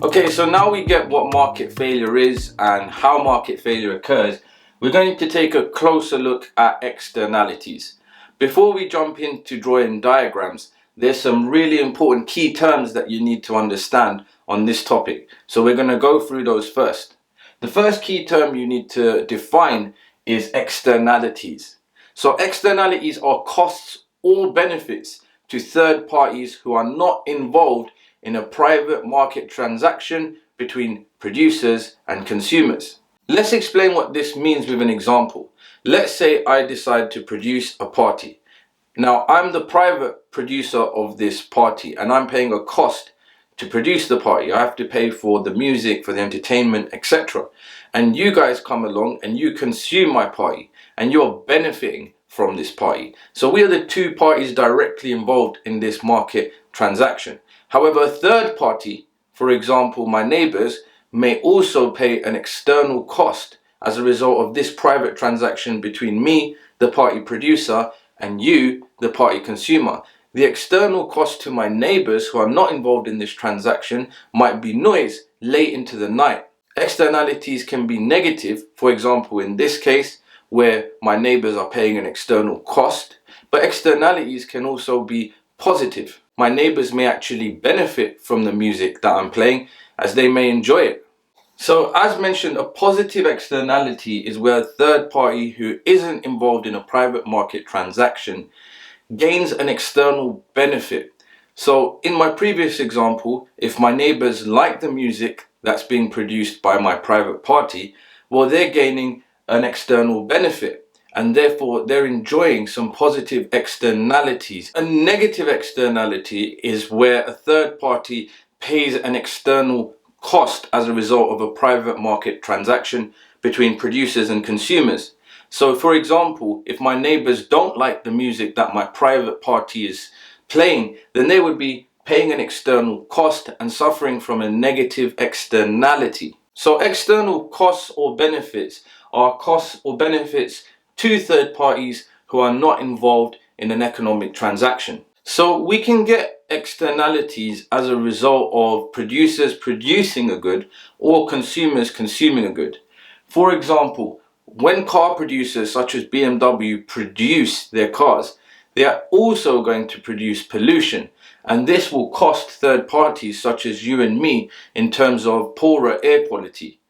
Okay, so now we get what market failure is and how market failure occurs. We're going to take a closer look at externalities. Before we jump into drawing diagrams, there's some really important key terms that you need to understand on this topic. So we're going to go through those first. The first key term you need to define is externalities. So externalities are costs or benefits to third parties who are not involved in a private market transaction between producers and consumers. Let's explain what this means with an example. Let's say I decide to produce a party. Now I'm the private producer of this party and I'm paying a cost to produce the party. I have to pay for the music, for the entertainment, etc. And you guys come along and you consume my party and you're benefiting from this party. So we are the two parties directly involved in this market transaction. However, a third party, for example my neighbors, may also pay an external cost as a result of this private transaction between me, the party producer, and you, the party consumer. The external cost to my neighbors who are not involved in this transaction might be noise late into the night. Externalities can be negative, for example in this case where my neighbors are paying an external cost, but externalities can also be positive. My neighbors may actually benefit from the music that I'm playing as they may enjoy it. So as mentioned, a positive externality is where a third party who isn't involved in a private market transaction gains an external benefit. So in my previous example, if my neighbors like the music that's being produced by my private party, well, they're gaining an external benefit and therefore they're enjoying some positive externalities. A negative externality is where a third party pays an external cost as a result of a private market transaction between producers and consumers. So for example, if my neighbors don't like the music that my private party is playing, then they would be paying an external cost and suffering from a negative externality. So external costs or benefits are costs or benefits to third parties who are not involved in an economic transaction. So we can get externalities as a result of producers producing a good or consumers consuming a good. For example, when car producers such as BMW produce their cars, they are also going to produce pollution, and this will cost third parties such as you and me in terms of poorer air quality.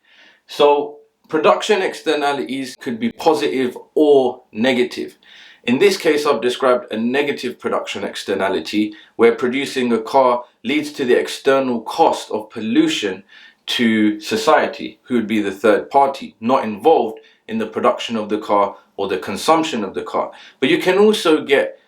So production externalities could be positive or negative. In this case, I've described a negative production externality where producing a car leads to the external cost of pollution to society, who would be the third party, not involved in the production of the car or the consumption of the car. But you can also get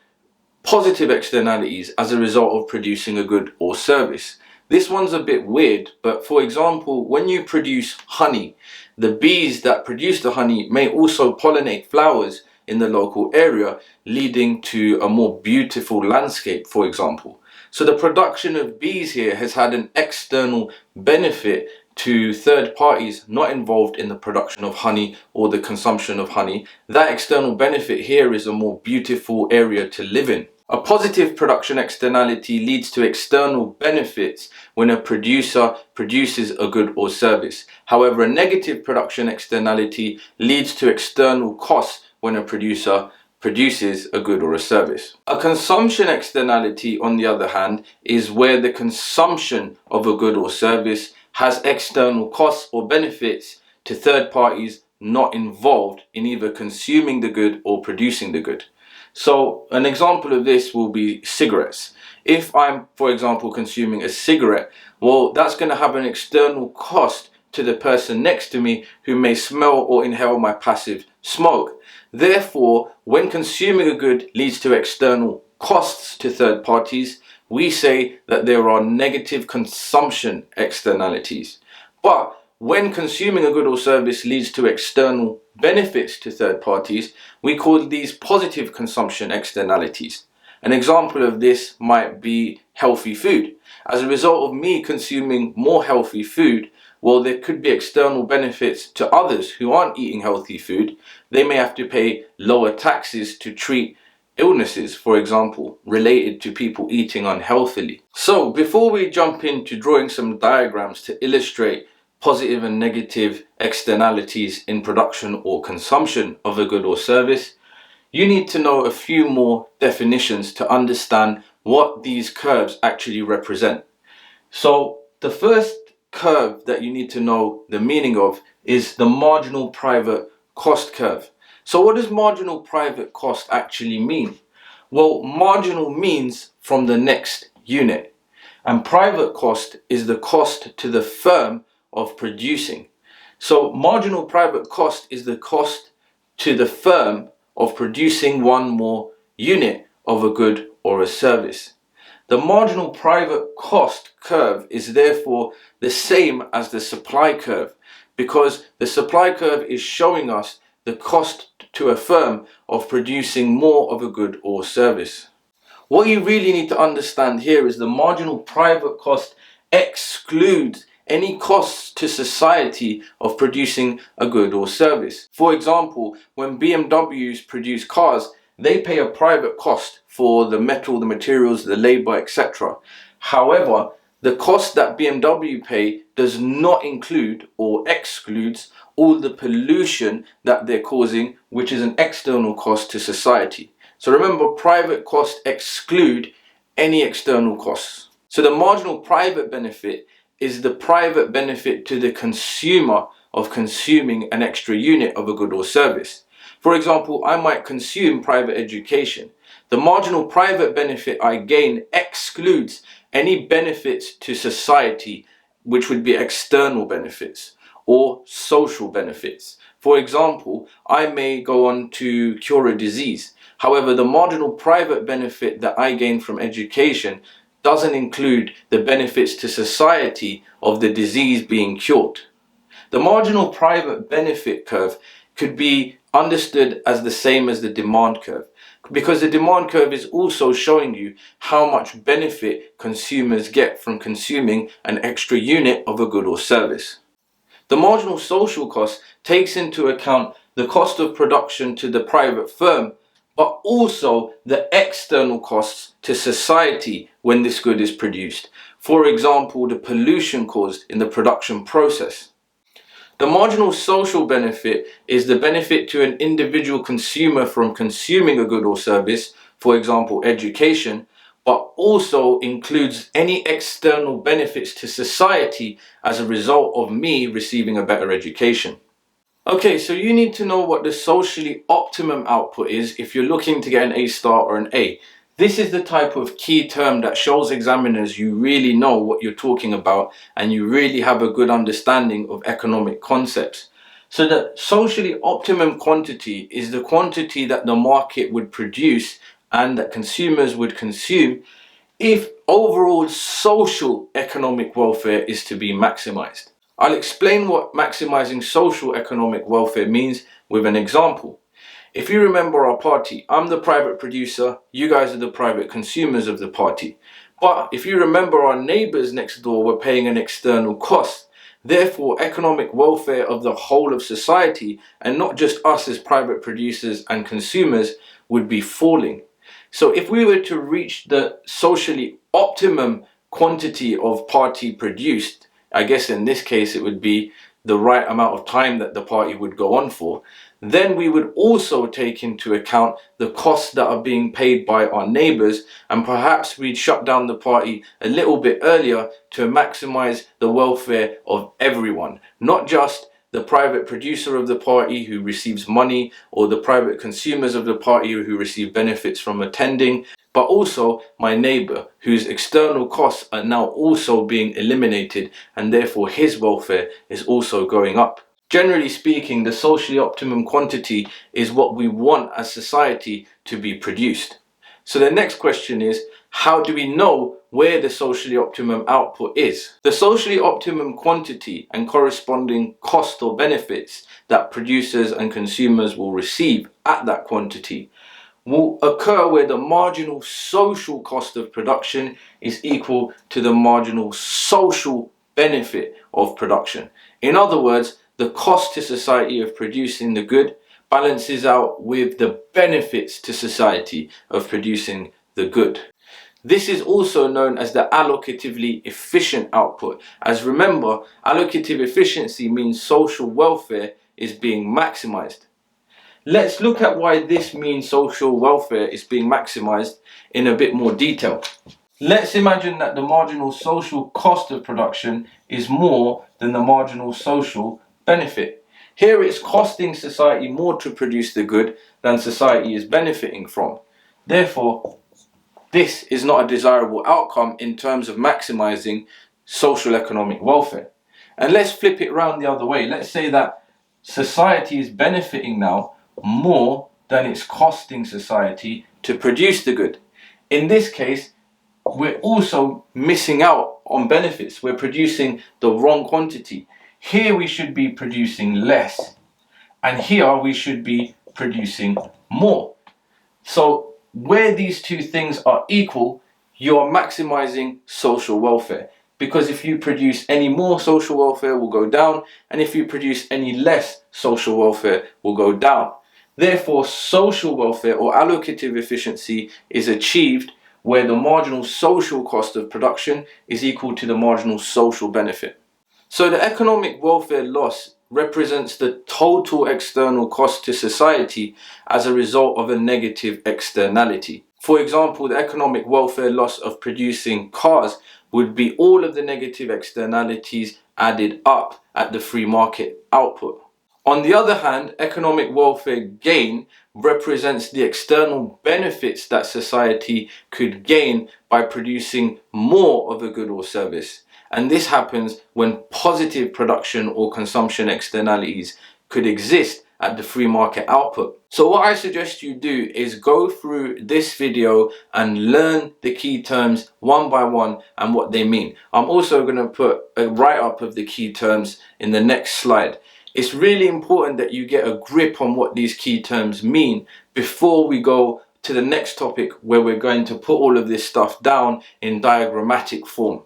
positive externalities as a result of producing a good or service. This one's a bit weird, but for example, when you produce honey, the bees that produce the honey may also pollinate flowers in the local area, leading to a more beautiful landscape, for example. So the production of bees here has had an external benefit to third parties not involved in the production of honey or the consumption of honey. That external benefit here is a more beautiful area to live in. A positive production externality leads to external benefits when a producer produces a good or service. However, a negative production externality leads to external costs when a producer produces a good or a service. A consumption externality, on the other hand, is where the consumption of a good or service has external costs or benefits to third parties not involved in either consuming the good or producing the good. So an example of this will be cigarettes. If I'm, for example, consuming a cigarette, well, that's going to have an external cost to the person next to me who may smell or inhale my passive smoke. Therefore, when consuming a good leads to external costs to third parties, we say that there are negative consumption externalities. But when consuming a good or service leads to external benefits to third parties, we call these positive consumption externalities. An example of this might be healthy food. As a result of me consuming more healthy food, well, there could be external benefits to others who aren't eating healthy food. They may have to pay lower taxes to treat illnesses, for example, related to people eating unhealthily. So before we jump into drawing some diagrams to illustrate positive and negative externalities in production or consumption of a good or service, you need to know a few more definitions to understand what these curves actually represent. So the first curve that you need to know the meaning of is the marginal private cost curve. So what does marginal private cost actually mean? Well, marginal means from the next unit, and private cost is the cost to the firm of producing. So marginal private cost is the cost to the firm of producing one more unit of a good or a service. The marginal private cost curve is therefore the same as the supply curve, because the supply curve is showing us the cost to a firm of producing more of a good or service. What you really need to understand here is the marginal private cost excludes any costs to society of producing a good or service. For example, when BMWs produce cars, they pay a private cost for the metal, the materials, the labor, etc. However, the cost that BMW pay does not include or excludes all the pollution that they're causing, which is an external cost to society. So remember, private costs exclude any external costs. So the marginal private benefit is the private benefit to the consumer of consuming an extra unit of a good or service. For example, I might consume private education. The marginal private benefit I gain excludes any benefits to society, which would be external benefits or social benefits. For example, I may go on to cure a disease. However, the marginal private benefit that I gain from education doesn't include the benefits to society of the disease being cured. The marginal private benefit curve could be understood as the same as the demand curve, because the demand curve is also showing you how much benefit consumers get from consuming an extra unit of a good or service. The marginal social cost takes into account the cost of production to the private firm, but also the external costs to society when this good is produced. For example, the pollution caused in the production process. The marginal social benefit is the benefit to an individual consumer from consuming a good or service, for example, education, but also includes any external benefits to society as a result of me receiving a better education. Okay, so you need to know what the socially optimum output is if you're looking to get an A star or an A. This is the type of key term that shows examiners you really know what you're talking about and you really have a good understanding of economic concepts. So the socially optimum quantity is the quantity that the market would produce and that consumers would consume if overall social economic welfare is to be maximized. I'll explain what maximizing social economic welfare means with an example. If you remember our party, I'm the private producer, you guys are the private consumers of the party. But if you remember, our neighbors next door were paying an external cost. Therefore, economic welfare of the whole of society, and not just us as private producers and consumers, would be falling. So if we were to reach the socially optimum quantity of party produced, I guess in this case it would be the right amount of time that the party would go on for, then we would also take into account the costs that are being paid by our neighbours, and perhaps we'd shut down the party a little bit earlier to maximize the welfare of everyone, not just the private producer of the party who receives money or the private consumers of the party who receive benefits from attending, but also my neighbour whose external costs are now also being eliminated, and therefore his welfare is also going up. Generally speaking, the socially optimum quantity is what we want as society to be produced. So the next question is, how do we know where the socially optimum output is? The socially optimum quantity and corresponding cost or benefits that producers and consumers will receive at that quantity will occur where the marginal social cost of production is equal to the marginal social benefit of production. In other words, the cost to society of producing the good balances out with the benefits to society of producing the good. This is also known as the allocatively efficient output, as remember, allocative efficiency means social welfare is being maximized. Let's look at why this means social welfare is being maximized in a bit more detail. Let's imagine that the marginal social cost of production is more than the marginal social benefit. Here it's costing society more to produce the good than society is benefiting from. Therefore, this is not a desirable outcome in terms of maximizing social economic welfare. And let's flip it around the other way. Let's say that society is benefiting now more than it's costing society to produce the good. In this case, we're also missing out on benefits. We're producing the wrong quantity. Here we should be producing less, and here we should be producing more. So where these two things are equal, you are maximizing social welfare. Because if you produce any more, social welfare will go down, and if you produce any less, social welfare will go down. Therefore, social welfare or allocative efficiency is achieved where the marginal social cost of production is equal to the marginal social benefit. So the economic welfare loss represents the total external cost to society as a result of a negative externality. For example, the economic welfare loss of producing cars would be all of the negative externalities added up at the free market output. On the other hand, economic welfare gain represents the external benefits that society could gain by producing more of a good or service. And this happens when positive production or consumption externalities could exist at the free market output. So what I suggest you do is go through this video and learn the key terms one by one and what they mean. I'm also going to put a write-up of the key terms in the next slide. It's really important that you get a grip on what these key terms mean before we go to the next topic, where we're going to put all of this stuff down in diagrammatic form.